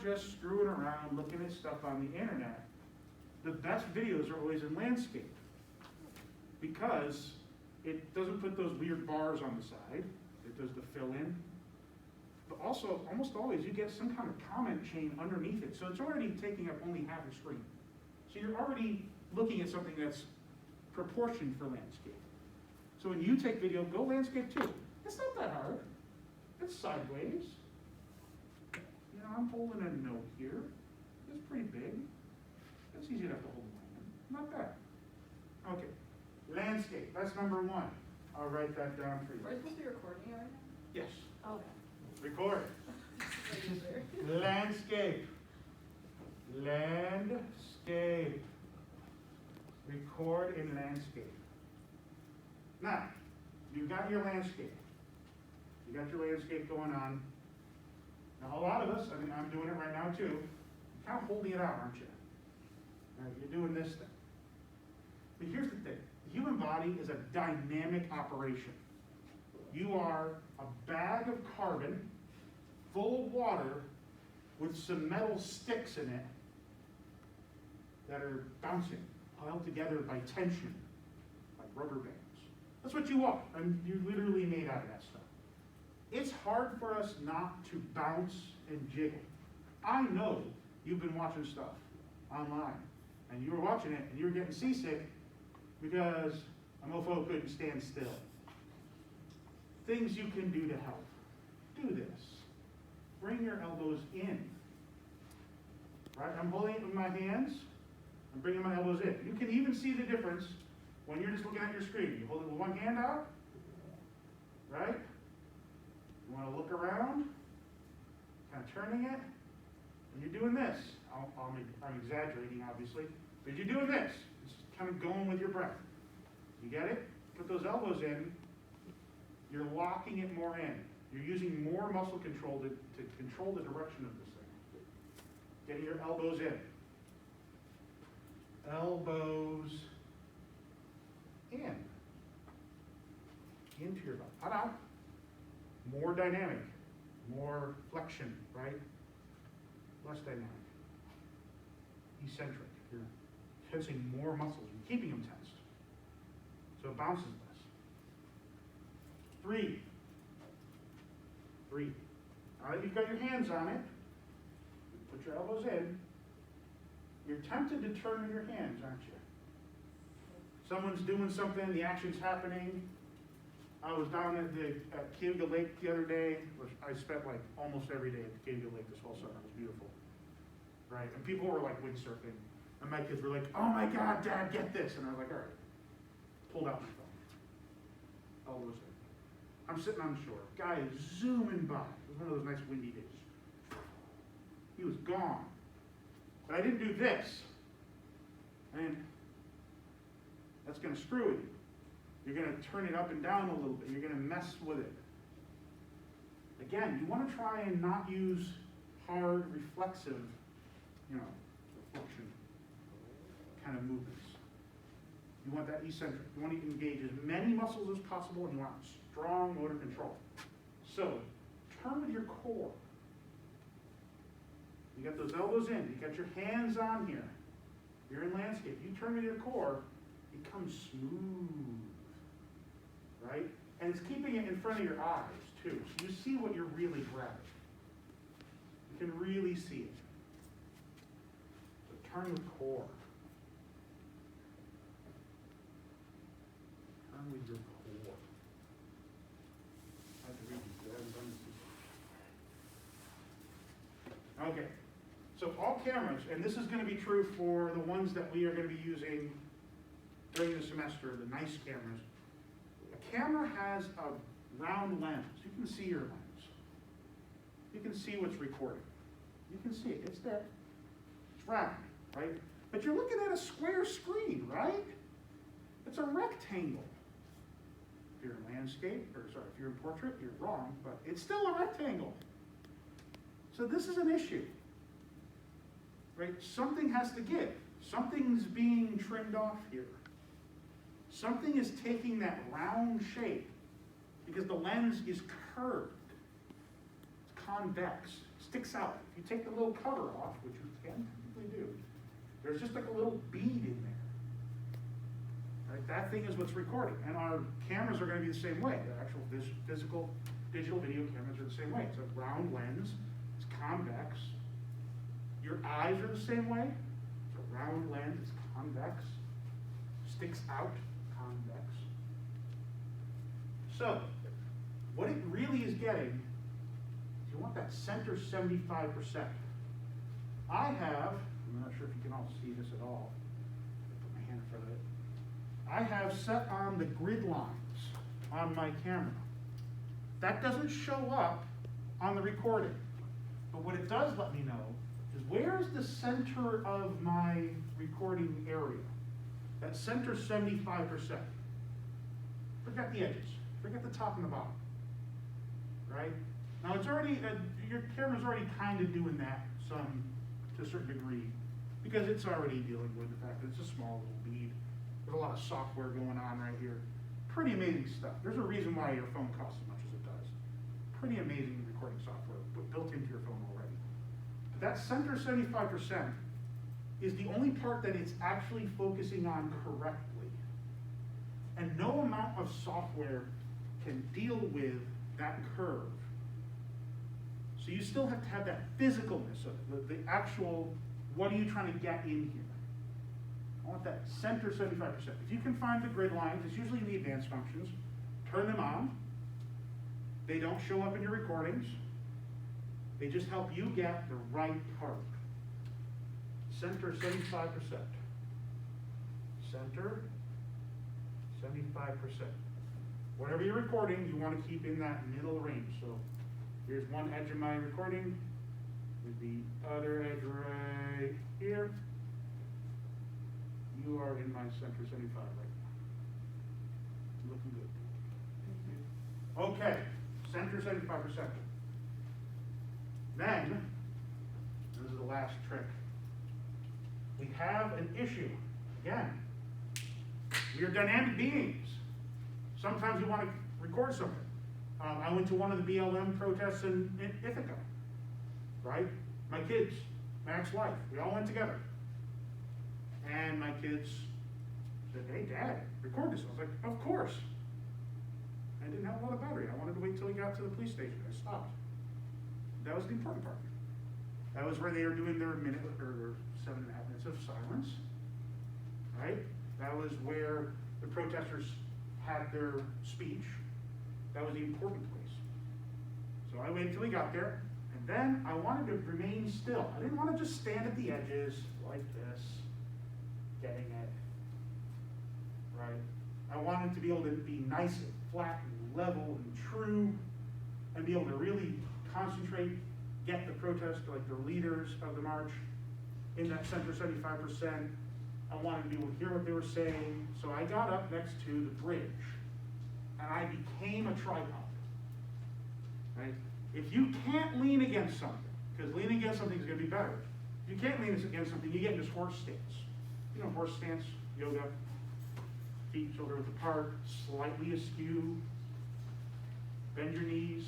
just screwing around looking at stuff on the internet, the best videos are always in landscape because it doesn't put those weird bars on the side. It does the fill in. But also, almost always, you get some kind of comment chain underneath it. So it's already taking up only half the screen. So you're already looking at something that's proportioned for landscape. So when you take video, go landscape too. It's not that hard. It's sideways. You know, I'm holding a note here. It's pretty big. It's easy enough to hold in my hand. Not bad. Okay. Landscape. That's number one. I'll write that down for you. Are you supposed to be recording it right now? Yes. Oh, okay. Record. Landscape. Landscape. Record in landscape. Now, you've got your landscape. You got your landscape going on. Now, a lot of us, I mean, I'm doing it right now too, you're kind of holding it out, aren't you? Right, you're doing this thing. But here's the thing. The human body is a dynamic operation. You are a bag of carbon full of water with some metal sticks in it that are bouncing, held together by tension, like rubber bands. That's what you are, and you're literally made out of that stuff. It's hard for us not to bounce and jiggle. I know you've been watching stuff online, and you were watching it, and you were getting seasick because a mofo couldn't stand still. Things you can do to help. Do this. Bring your elbows in. Right? I'm holding it with my hands. I'm bringing my elbows in. You can even see the difference when you're just looking at your screen. You hold it with one hand out, right? You want to look around, kind of turning it, and you're doing this. I'm exaggerating, obviously, but you're doing this. It's kind of going with your breath. You get it? Put those elbows in. You're locking it more in. You're using more muscle control to control the direction of this thing. Getting your elbows in. Elbows in. Into your belt. Ta-da! More dynamic. More flexion, right? Less dynamic. Eccentric. You're tensing more muscles. You're keeping them tensed. So it bounces less. Breathe. Breathe. All right, you've got your hands on it. Put your elbows in. You're tempted to turn with your hands, aren't you? Someone's doing something, the action's happening. I was down at Cayuga Lake the other day, which I spent like almost every day at Cayuga Lake this whole summer. It was beautiful. Right? And people were like windsurfing. And my kids were like, oh my God, Dad, get this. And I was like, all right. Pulled out my phone. Elbows in. I'm sitting on the shore. Guy is zooming by. It was one of those nice windy days. He was gone. But I didn't do this. And that's going to screw with you. You're going to turn it up and down a little bit. You're going to mess with it. Again, you want to try and not use hard, reflexive, reflection kind of movements. You want that eccentric. You want to engage as many muscles as possible, and you want strong motor control. So, turn with your core. You got those elbows in. You got your hands on here. You're in landscape. You turn with your core, it becomes smooth. Right? And it's keeping it in front of your eyes, too. So you see what you're really grabbing. You can really see it. So turn with core. Turn with your core. I have to read these. I haven't done this before. Okay. So all cameras, and this is going to be true for the ones that we are going to be using during the semester, the nice cameras. A camera has a round lens. You can see your lens. You can see what's recording. You can see it. It's there. It's round, right? But you're looking at a square screen, right? It's a rectangle. If you're in landscape, if you're in portrait, you're wrong, but it's still a rectangle. So this is an issue, right? Something has to give. Something's being trimmed off here. Something is taking that round shape because the lens is curved. It's convex. It's sticks out. If you take the little cover off, which you can technically do, there's just like a little bead in there. Right? That thing is what's recording. And our cameras are going to be the same way. The actual physical digital video cameras are the same way. It's a round lens, it's convex. Your eyes are the same way. It's a round lens, it's convex. Sticks out, convex. So, what it really is getting, you want that center 75%. I have, I'm not sure if you can all see this at all. Put my hand in front of it. I have set on the grid lines on my camera. That doesn't show up on the recording. But what it does let me know is where's the center of my recording area? That center 75%. Forget the edges. Forget the top and the bottom. Right? Now it's already, your camera's already kind of doing that to a certain degree, because it's already dealing with the fact that it's a small little bead. There's a lot of software going on right here. Pretty amazing stuff. There's a reason why your phone costs as much as it does. Pretty amazing recording software built into your phone already. But that center 75% is the only part that it's actually focusing on correctly. And no amount of software can deal with that curve. So you still have to have that physicalness of it, the actual, what are you trying to get in here? I want that center 75%. If you can find the grid lines, it's usually in the advanced functions, turn them on. They don't show up in your recordings. They just help you get the right part. Center 75%. Center 75%. Whatever you're recording, you want to keep in that middle range. So here's one edge of my recording, with the other edge right here. You are in my center 75 right now. Looking good. Okay, center 75%. Then, this is the last trick. We have an issue. Again, we are dynamic beings. Sometimes we want to record something. I went to one of the BLM protests in Ithaca, right? My kids, Max Life, we all went together. And my kids said, hey, Dad, record this. I was like, of course. I didn't have a lot of battery. I wanted to wait till we got to the police station. I stopped. That was the important part. That was where they were doing their minute or 7.5 minutes of silence, right? That was where the protesters had their speech. That was the important place. So I waited till we got there, and then I wanted to remain still. I didn't want to just stand at the edges like this, getting it, right? I wanted to be able to be nice and flat and level and true, and be able to really concentrate, get the protest, like the leaders of the march, in that center 75%. I wanted to be able to hear what they were saying, so I got up next to the bridge, and I became a tripod, right? If you can't lean against something, because leaning against something is going to be better. If you can't lean against something, you get in this horse stance. You know, horse stance, yoga, feet shoulder width apart, slightly askew, bend your knees,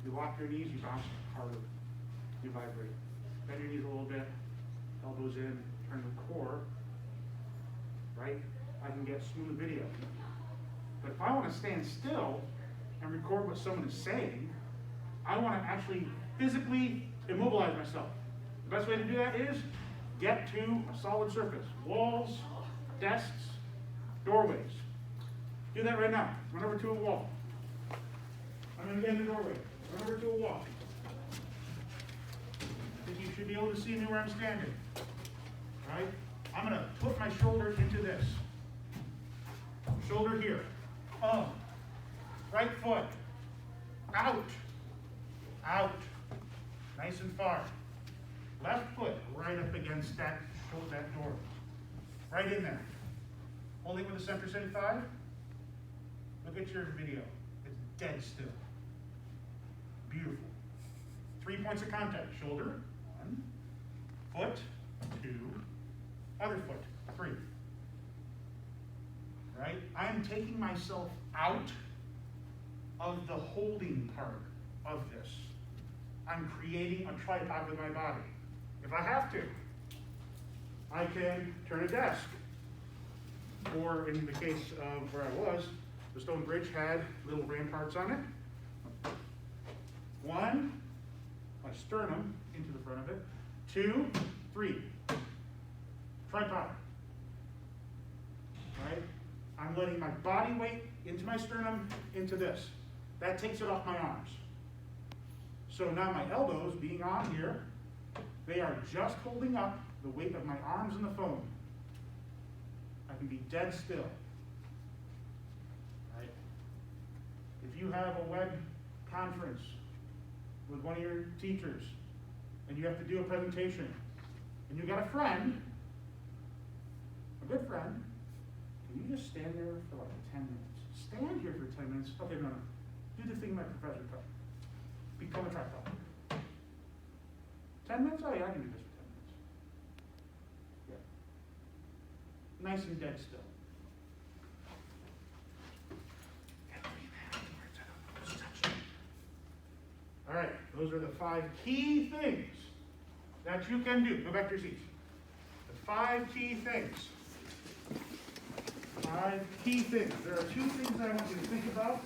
you lock your knees, you bounce harder, you vibrate. Bend your knees a little bit, elbows in, turn the core, right? I can get smooth video. But if I want to stand still and record what someone is saying, I want to actually physically immobilize myself. The best way to do that is get to a solid surface. Walls, desks, doorways. Do that right now. Run over to a wall. I'm going to get in the doorway. Run over to a wall. I think you should be able to see me where I'm standing. Right? I'm going to put my shoulder into this. Shoulder here. Right foot. Out. Out. Nice and far. Left foot right up against that door. Right in there. Holding with the center 75. Look at your video. It's dead still. Beautiful. 3 points of contact. Shoulder, 1. Foot, 2. Other foot, 3. Right? I'm taking myself out of the holding part of this. I'm creating a tripod with my body. If I have to, I can turn a desk. Or in the case of where I was, the stone bridge had little ramparts on it. One, my sternum into the front of it. 2, 3, tripod. Right? I'm letting my body weight into my sternum, into this. That takes it off my arms. So now my elbows being on here, they are just holding up the weight of my arms and the phone. I can be dead still. Right? If you have a web conference with one of your teachers and you have to do a presentation and you got a friend, a good friend, can you just stand there for like 10 minutes? Stand here for 10 minutes. Okay, no. Do the thing my professor taught. Become a tripod. 10 minutes? Oh yeah, I can do this for 10 minutes. Yeah. Nice and dead still. All right, those are the 5 key things that you can do. Go back to your seats. The 5 key things. 5 key things. There are 2 things that I want you to think about.